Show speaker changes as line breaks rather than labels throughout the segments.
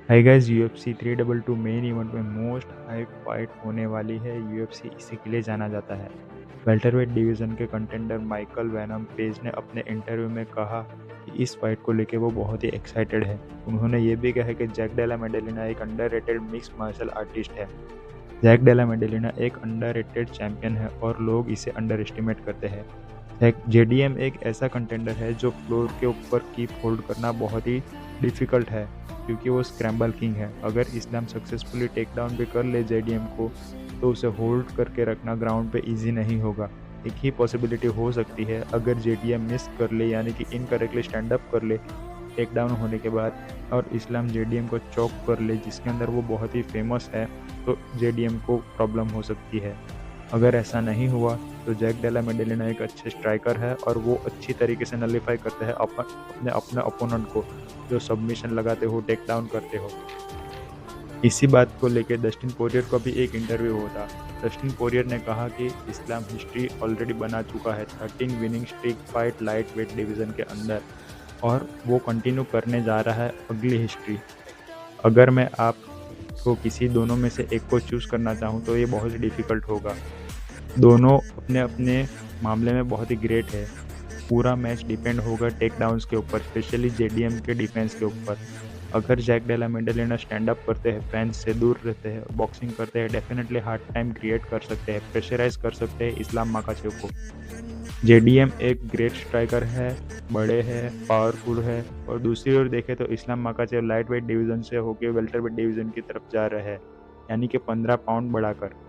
Hi guys, UFC 322 main event में most hype fight होने वाली है। UFC इसी के लिए जाना जाता है। वेल्टरवेट डिवीजन के कंटेंडर माइकल वैनम पेज ने अपने इंटरव्यू में कहा कि इस फाइट को लेकर वो बहुत ही एक्साइटेड है। उन्होंने ये भी कहा कि जैक डेला मेडेलिना एक अंडररेटेड मिक्स मार्शल आर्टिस्ट है। जैक डेला मेडेलिना एक अंडररेटेड चैंपियन है और लोग इसे अंडर एस्टिमेट करते हैं। जेडीएम एक ऐसा कंटेंडर है जो फ्लोर के ऊपर कीप होल्ड करना बहुत ही डिफिकल्ट है, क्योंकि वो स्क्रैम्बल किंग है। अगर इस्लाम सक्सेसफुली टेक डाउन भी कर ले जेडीएम को, तो उसे होल्ड करके रखना ग्राउंड पे इजी नहीं होगा। एक ही पॉसिबिलिटी हो सकती है, अगर जेडीएम मिस कर ले, यानी कि इनकरेक्टली स्टैंड अप कर ले टेक डाउन होने के बाद, और इस्लाम जेडीएम को चौक कर ले, जिसके अंदर वो बहुत ही फेमस है, तो जेडीएम को प्रॉब्लम हो सकती है। अगर ऐसा नहीं हुआ तो जैक डेला मेडेलिना एक अच्छे स्ट्राइकर है और वो अच्छी तरीके से नलीफाई करते हैं अपने अपने अपोनेंट को, जो सबमिशन लगाते हो, टेक डाउन करते हो। इसी बात को लेकर डस्टिन पोरियर को भी एक इंटरव्यू हुआ था। डस्टिन पोरियर ने कहा कि इस्लाम हिस्ट्री ऑलरेडी बना चुका है, 13 winning streak fight light weight division के अंदर, और वो कंटिन्यू करने जा रहा है अगली हिस्ट्री। अगर मैं आपको किसी दोनों में से एक को चूज़ करना चाहूँ तो ये बहुत ही डिफ़िकल्ट होगा। दोनों अपने अपने मामले में बहुत ही ग्रेट है। पूरा मैच डिपेंड होगा टेक डाउन्स के ऊपर, स्पेशली जेडीएम के डिफेंस के ऊपर। अगर जैक डेला मेडेलिना स्टैंड अप करते हैं, फैंस से दूर रहते हैं, बॉक्सिंग करते हैं, डेफिनेटली हार्ड टाइम क्रिएट कर सकते हैं, प्रेशराइज कर सकते हैं इस्लाम माकाचेव को। जेडीएम एक ग्रेट स्ट्राइकर है, बड़े है, पावरफुल है, और दूसरी ओर देखें तो इस्लाम माकाचेव लाइट वेट डिवीजन से होकर वेल्टर वेट डिवीजन की तरफ जा रहे हैं, यानी कि 15 पाउंड बढ़ाकर।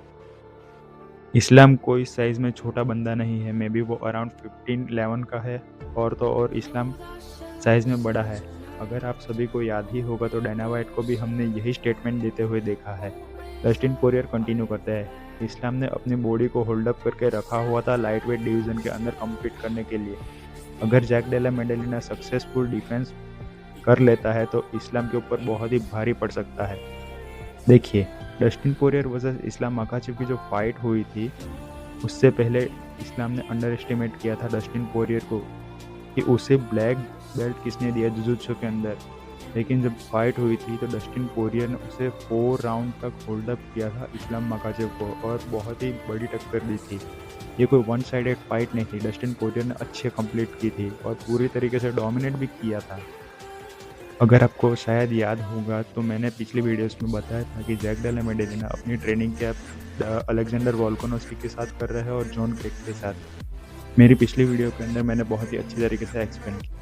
इस्लाम कोई साइज़ में छोटा बंदा नहीं है, मे बी वो अराउंड 15-11 का है, और तो और इस्लाम साइज़ में बड़ा है। अगर आप सभी को याद ही होगा तो डायना वाइट को भी हमने यही स्टेटमेंट देते हुए देखा है। डस्टिन पोरियर कंटिन्यू करते हैं, इस्लाम ने अपनी बॉडी को होल्ड अप करके रखा हुआ था लाइट वेट डिवीज़न के अंदर कम्पीट करने के लिए। अगर जैक डेला मेडेलिना सक्सेसफुल डिफेंस कर लेता है तो इस्लाम के ऊपर बहुत ही भारी पड़ सकता है। देखिए, डस्टिन पोरियर वर्सेस इस्लाम माकाचेव की जो फाइट हुई थी, उससे पहले इस्लाम ने अंडर एस्टिमेट किया था डस्टिन पोरियर को कि उसे ब्लैक बेल्ट किसने दिया जुजुत्सु के अंदर। लेकिन जब फाइट हुई थी तो डस्टिन पोरियर ने उसे 4 राउंड तक होल्ड अप किया था इस्लाम माकाचेव को, और बहुत ही बड़ी टक्कर दी थी। ये कोई वन साइडेड फाइट नहीं थी, डस्टिन पोरियर ने अच्छे कंप्लीट की थी और पूरी तरीके से डोमिनेट भी किया था। अगर आपको शायद याद होगा तो मैंने पिछली वीडियोस में बताया था कि जैक डेला मेडेलिना अपनी ट्रेनिंग कैंप अलेक्जेंडर वोल्कानोव्स्की के साथ कर रहे हैं और जॉन क्रेग के साथ। मेरी पिछली वीडियो के अंदर मैंने बहुत ही अच्छी तरीके से एक्सप्लेन किया।